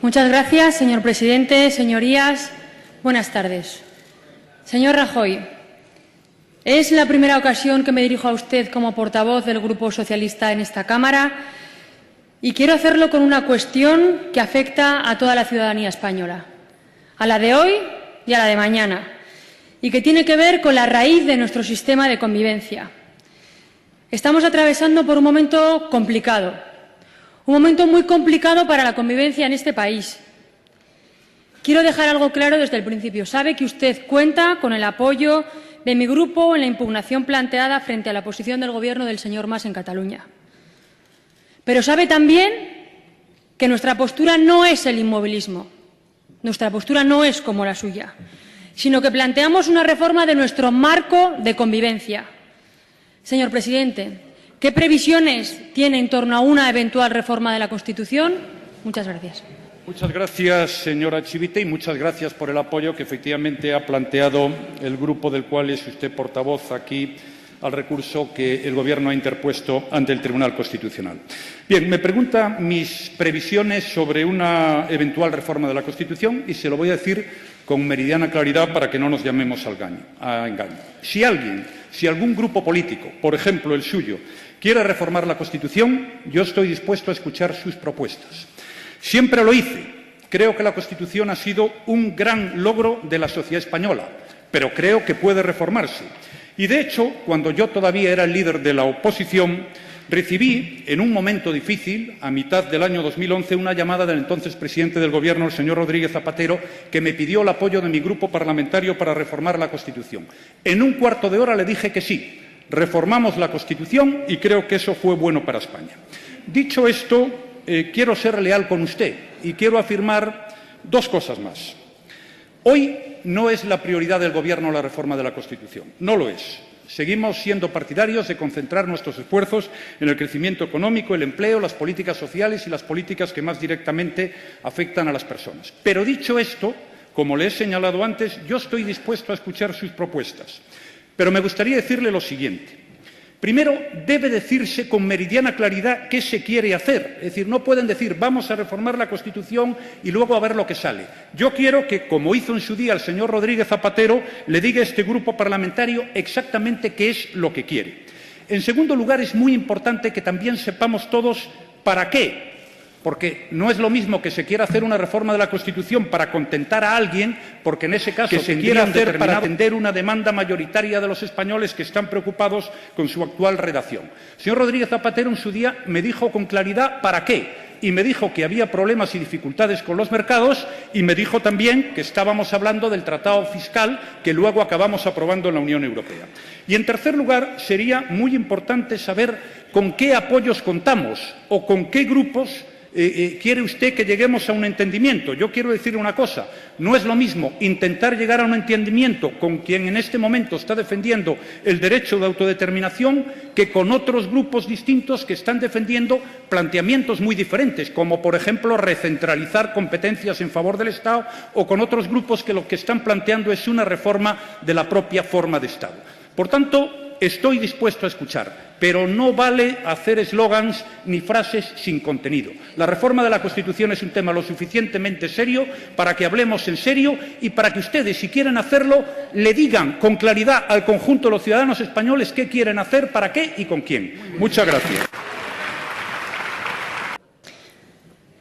Muchas gracias, señor presidente. Señorías, buenas tardes. Señor Rajoy, es la primera ocasión que me dirijo a usted como portavoz del Grupo Socialista en esta Cámara y quiero hacerlo con una cuestión que afecta a toda la ciudadanía española, a la de hoy y a la de mañana, y que tiene que ver con la raíz de nuestro sistema de convivencia. Estamos atravesando por un momento complicado, un momento muy complicado para la convivencia en este país. Quiero dejar algo claro desde el principio. Sabe que usted cuenta con el apoyo de mi grupo en la impugnación planteada frente a la posición del Gobierno del señor Mas en Cataluña. Pero sabe también que nuestra postura no es el inmovilismo, nuestra postura no es como la suya, sino que planteamos una reforma de nuestro marco de convivencia. Señor presidente, ¿qué previsiones tiene en torno a una eventual reforma de la Constitución? Muchas gracias. Muchas gracias, señora Chivite, y muchas gracias por el apoyo que efectivamente ha planteado el grupo del cual es usted portavoz aquí al recurso que el Gobierno ha interpuesto ante el Tribunal Constitucional. Bien, me pregunta mis previsiones sobre una eventual reforma de la Constitución y se lo voy a decir con meridiana claridad para que no nos llamemos a engaño. Si algún grupo político, por ejemplo el suyo, quiere reformar la Constitución, yo estoy dispuesto a escuchar sus propuestas. Siempre lo hice. Creo que la Constitución ha sido un gran logro de la sociedad española, pero creo que puede reformarse. Y, de hecho, cuando yo todavía era el líder de la oposición, recibí, en un momento difícil, a mitad del año 2011, una llamada del entonces presidente del Gobierno, el señor Rodríguez Zapatero, que me pidió el apoyo de mi grupo parlamentario para reformar la Constitución. En un cuarto de hora le dije que sí. Reformamos la Constitución y creo que eso fue bueno para España. Dicho esto, quiero ser leal con usted y quiero afirmar dos cosas más. Hoy no es la prioridad del Gobierno la reforma de la Constitución, no lo es. Seguimos siendo partidarios de concentrar nuestros esfuerzos en el crecimiento económico, el empleo, las políticas sociales y las políticas que más directamente afectan a las personas. Pero dicho esto, como le he señalado antes, yo estoy dispuesto a escuchar sus propuestas. Pero me gustaría decirle lo siguiente. Primero, debe decirse con meridiana claridad qué se quiere hacer. Es decir, no pueden decir vamos a reformar la Constitución y luego a ver lo que sale. Yo quiero que, como hizo en su día el señor Rodríguez Zapatero, le diga a este grupo parlamentario exactamente qué es lo que quiere. En segundo lugar, es muy importante que también sepamos todos para qué. Porque no es lo mismo que se quiera hacer una reforma de la Constitución para contentar a alguien, porque en ese caso se quiere hacer para atender una demanda mayoritaria de los españoles que están preocupados con su actual redacción. El señor Rodríguez Zapatero en su día me dijo con claridad para qué. Y me dijo que había problemas y dificultades con los mercados y me dijo también que estábamos hablando del tratado fiscal que luego acabamos aprobando en la Unión Europea. Y en tercer lugar, sería muy importante saber con qué apoyos contamos o con qué grupos quiere usted que lleguemos a un entendimiento. Yo quiero decir una cosa, no es lo mismo intentar llegar a un entendimiento con quien en este momento está defendiendo el derecho de autodeterminación que con otros grupos distintos que están defendiendo planteamientos muy diferentes, como por ejemplo recentralizar competencias en favor del Estado, o con otros grupos que lo que están planteando es una reforma de la propia forma de Estado. Por tanto, estoy dispuesto a escuchar, pero no vale hacer eslogans ni frases sin contenido. La reforma de la Constitución es un tema lo suficientemente serio para que hablemos en serio y para que ustedes, si quieren hacerlo, le digan con claridad al conjunto de los ciudadanos españoles qué quieren hacer, para qué y con quién. Muchas gracias.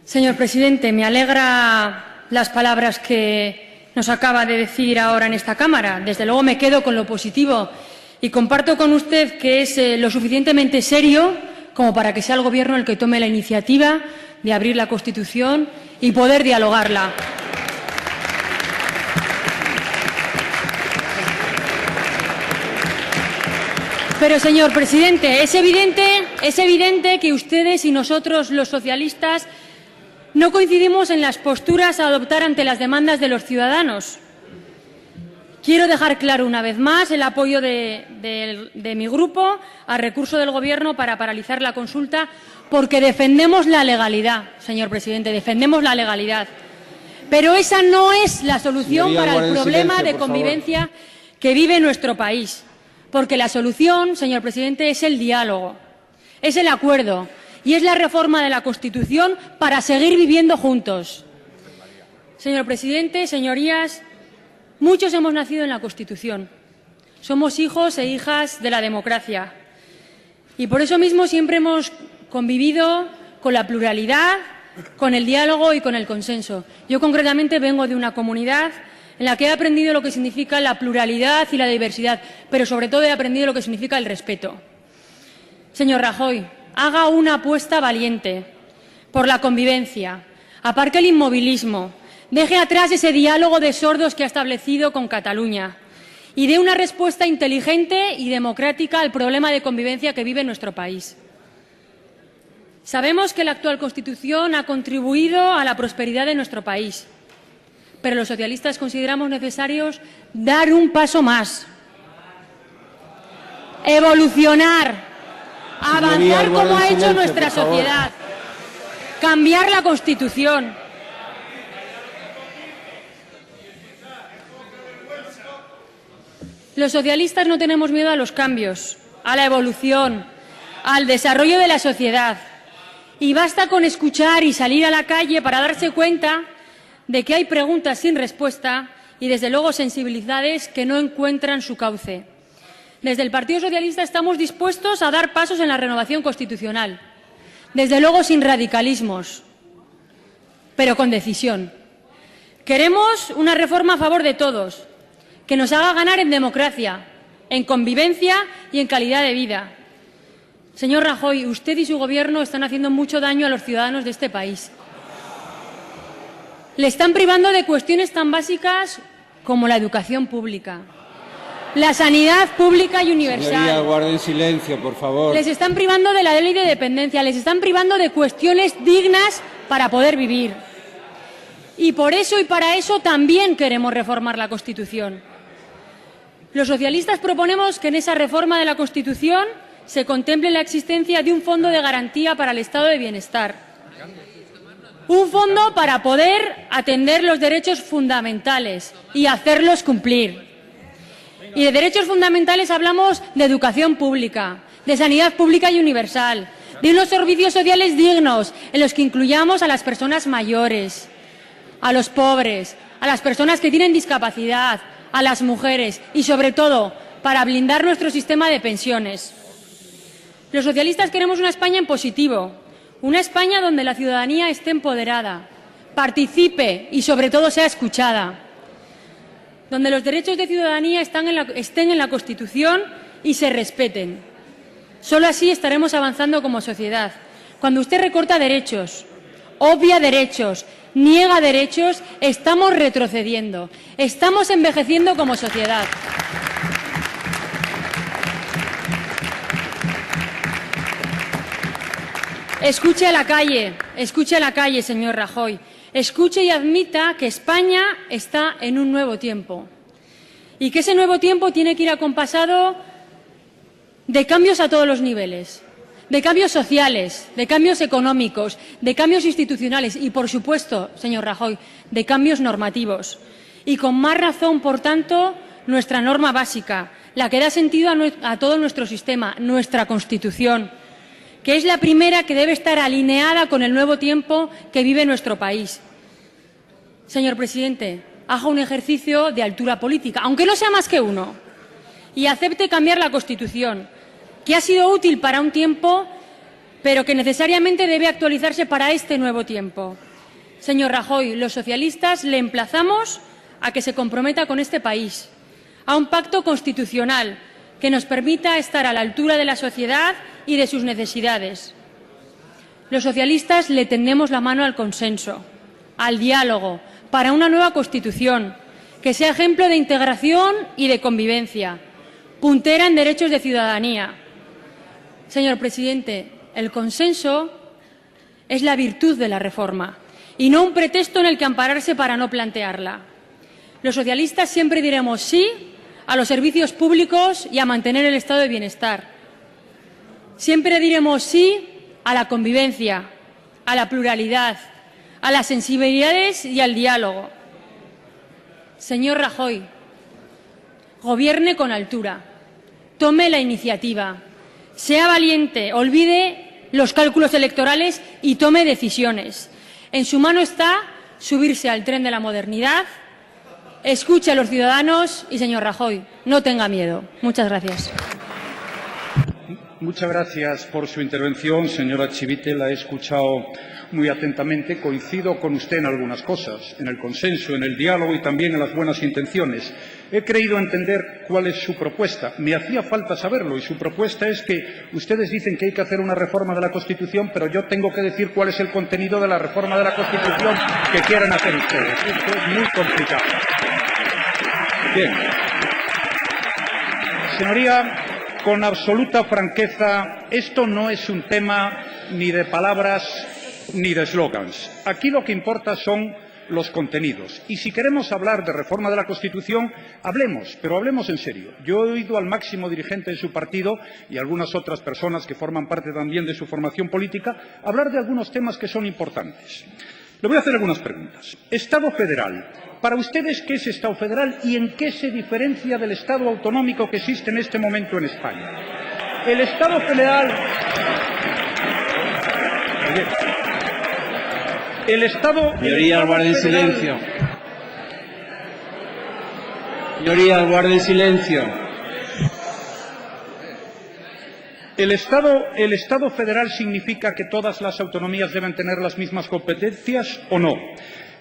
Señor presidente, me alegra las palabras que nos acaba de decir ahora en esta Cámara. Desde luego me quedo con lo positivo. Y comparto con usted que es lo suficientemente serio como para que sea el Gobierno el que tome la iniciativa de abrir la Constitución y poder dialogarla. Pero, señor presidente, es evidente que ustedes y nosotros, los socialistas, no coincidimos en las posturas a adoptar ante las demandas de los ciudadanos. Quiero dejar claro una vez más el apoyo de mi grupo al recurso del Gobierno para paralizar la consulta, porque defendemos la legalidad, señor presidente, defendemos la legalidad. Pero esa no es la solución para el problema de convivencia que vive nuestro país, porque la solución, señor presidente, es el diálogo, es el acuerdo y es la reforma de la Constitución para seguir viviendo juntos. Señor presidente, señorías, muchos hemos nacido en la Constitución. Somos hijos e hijas de la democracia. Y por eso mismo siempre hemos convivido con la pluralidad, con el diálogo y con el consenso. Yo concretamente vengo de una comunidad en la que he aprendido lo que significa la pluralidad y la diversidad, pero sobre todo he aprendido lo que significa el respeto. Señor Rajoy, haga una apuesta valiente por la convivencia, aparque el inmovilismo, deje atrás ese diálogo de sordos que ha establecido con Cataluña y dé una respuesta inteligente y democrática al problema de convivencia que vive nuestro país. Sabemos que la actual Constitución ha contribuido a la prosperidad de nuestro país, pero los socialistas consideramos necesarios dar un paso más, evolucionar, avanzar como ha hecho nuestra sociedad, cambiar la Constitución. Los socialistas no tenemos miedo a los cambios, a la evolución, al desarrollo de la sociedad. Y basta con escuchar y salir a la calle para darse cuenta de que hay preguntas sin respuesta y, desde luego, sensibilidades que no encuentran su cauce. Desde el Partido Socialista estamos dispuestos a dar pasos en la renovación constitucional, desde luego sin radicalismos, pero con decisión. Queremos una reforma a favor de todos, que nos haga ganar en democracia, en convivencia y en calidad de vida. Señor Rajoy, usted y su Gobierno están haciendo mucho daño a los ciudadanos de este país. Le están privando de cuestiones tan básicas como la educación pública, la sanidad pública y universal. Señoría, guarden silencio, por favor. Les están privando de la ley de dependencia, les están privando de cuestiones dignas para poder vivir. Y por eso y para eso también queremos reformar la Constitución. Los socialistas proponemos que en esa reforma de la Constitución se contemple la existencia de un fondo de garantía para el estado de bienestar. Un fondo para poder atender los derechos fundamentales y hacerlos cumplir. Y de derechos fundamentales hablamos de educación pública, de sanidad pública y universal, de unos servicios sociales dignos en los que incluyamos a las personas mayores, a los pobres, a las personas que tienen discapacidad, a las mujeres y, sobre todo, para blindar nuestro sistema de pensiones. Los socialistas queremos una España en positivo, una España donde la ciudadanía esté empoderada, participe y, sobre todo, sea escuchada, donde los derechos de ciudadanía estén en la Constitución y se respeten. Solo así estaremos avanzando como sociedad. Cuando usted recorta derechos, obvia derechos, niega derechos, estamos retrocediendo, estamos envejeciendo como sociedad. Escuche a la calle, señor Rajoy. Escuche y admita que España está en un nuevo tiempo y que ese nuevo tiempo tiene que ir acompasado de cambios a todos los niveles, de cambios sociales, de cambios económicos, de cambios institucionales y, por supuesto, señor Rajoy, de cambios normativos. Y con más razón, por tanto, nuestra norma básica, la que da sentido a todo nuestro sistema, nuestra Constitución, que es la primera que debe estar alineada con el nuevo tiempo que vive nuestro país. Señor presidente, haga un ejercicio de altura política, aunque no sea más que uno, y acepte cambiar la Constitución, que ha sido útil para un tiempo, pero que necesariamente debe actualizarse para este nuevo tiempo. Señor Rajoy, los socialistas le emplazamos a que se comprometa con este país, a un pacto constitucional que nos permita estar a la altura de la sociedad y de sus necesidades. Los socialistas le tendemos la mano al consenso, al diálogo, para una nueva Constitución que sea ejemplo de integración y de convivencia, puntera en derechos de ciudadanía. Señor presidente, el consenso es la virtud de la reforma y no un pretexto en el que ampararse para no plantearla. Los socialistas siempre diremos sí a los servicios públicos y a mantener el estado de bienestar. Siempre diremos sí a la convivencia, a la pluralidad, a las sensibilidades y al diálogo. Señor Rajoy, gobierne con altura, tome la iniciativa, sea valiente, olvide los cálculos electorales y tome decisiones. En su mano está subirse al tren de la modernidad, escuche a los ciudadanos y, señor Rajoy, no tenga miedo. Muchas gracias. Muchas gracias por su intervención, señora Chivite. La he escuchado muy atentamente. Coincido con usted en algunas cosas, en el consenso, en el diálogo y también en las buenas intenciones. He creído entender cuál es su propuesta. Me hacía falta saberlo y su propuesta es que ustedes dicen que hay que hacer una reforma de la Constitución, pero yo tengo que decir cuál es el contenido de la reforma de la Constitución que quieren hacer ustedes. Esto es muy complicado. Bien. Señoría, con absoluta franqueza, esto no es un tema ni de palabras ni de eslogans. Aquí lo que importa son los contenidos. Y si queremos hablar de reforma de la Constitución, hablemos, pero hablemos en serio. Yo he oído al máximo dirigente de su partido y algunas otras personas que forman parte también de su formación política hablar de algunos temas que son importantes. Le voy a hacer algunas preguntas. Estado federal. Para ustedes, ¿qué es Estado federal y en qué se diferencia del Estado autonómico que existe en este momento en España? El Estado federal... El Estado... Señorías, guarden silencio. Señorías, guarden silencio. ¿El Estado federal significa que todas las autonomías deben tener las mismas competencias o no?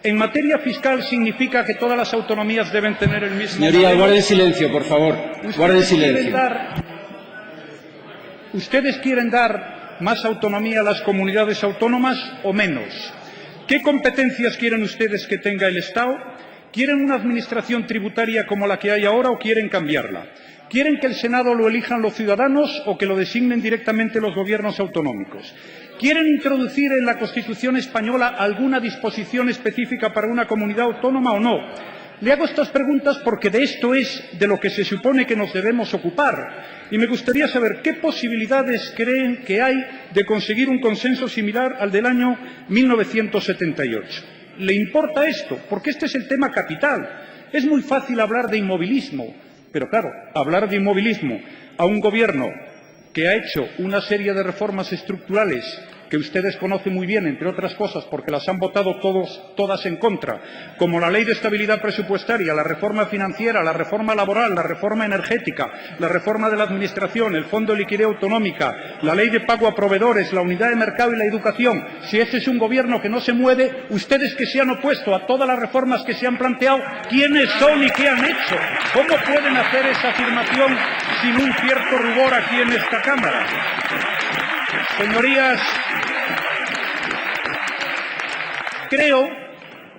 ¿En materia fiscal significa que todas las autonomías deben tener el mismo... Señorías, guarden silencio, por favor. Guarden silencio. ¿Ustedes quieren dar más autonomía a las comunidades autónomas o menos? ¿Qué competencias quieren ustedes que tenga el Estado? ¿Quieren una administración tributaria como la que hay ahora o quieren cambiarla? ¿Quieren que el Senado lo elijan los ciudadanos o que lo designen directamente los gobiernos autonómicos? ¿Quieren introducir en la Constitución española alguna disposición específica para una comunidad autónoma o no? Le hago estas preguntas porque de esto es de lo que se supone que nos debemos ocupar. Y me gustaría saber qué posibilidades creen que hay de conseguir un consenso similar al del año 1978. ¿Le importa esto? Porque este es el tema capital. Es muy fácil hablar de inmovilismo, pero claro, hablar de inmovilismo a un gobierno que ha hecho una serie de reformas estructurales que ustedes conocen muy bien, entre otras cosas, porque las han votado todas en contra, como la Ley de Estabilidad Presupuestaria, la reforma financiera, la reforma laboral, la reforma energética, la reforma de la Administración, el Fondo de Liquidez Autonómica, la Ley de Pago a Proveedores, la Unidad de Mercado y la Educación. Si este es un gobierno que no se mueve, ustedes que se han opuesto a todas las reformas que se han planteado, ¿quiénes son y qué han hecho? ¿Cómo pueden hacer esa afirmación sin un cierto rubor aquí en esta Cámara? Señorías, creo,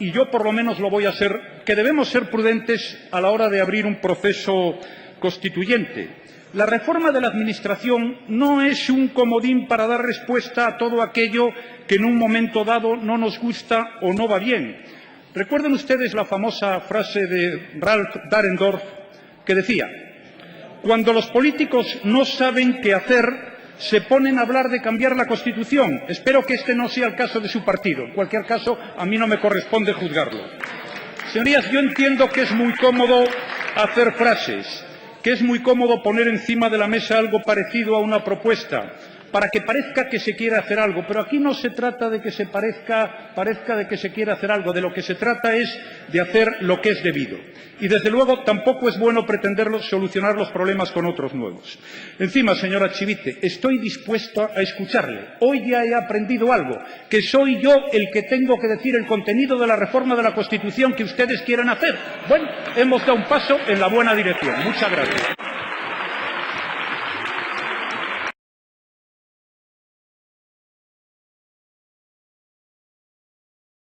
y yo por lo menos lo voy a hacer, que debemos ser prudentes a la hora de abrir un proceso constituyente. La reforma de la Administración no es un comodín para dar respuesta a todo aquello que en un momento dado no nos gusta o no va bien. Recuerden ustedes la famosa frase de Ralph Dahrendorf que decía: cuando los políticos no saben qué hacer, se ponen a hablar de cambiar la Constitución. Espero que este no sea el caso de su partido. En cualquier caso, a mí no me corresponde juzgarlo. Señorías, yo entiendo que es muy cómodo hacer frases, que es muy cómodo poner encima de la mesa algo parecido a una propuesta, para que parezca que se quiere hacer algo. Pero aquí no se trata de que se parezca de que se quiere hacer algo. De lo que se trata es de hacer lo que es debido. Y, desde luego, tampoco es bueno pretender solucionar los problemas con otros nuevos. Encima, señora Chivite, estoy dispuesto a escucharle. Hoy ya he aprendido algo, que soy yo el que tengo que decir el contenido de la reforma de la Constitución que ustedes quieren hacer. Bueno, hemos dado un paso en la buena dirección. Muchas gracias.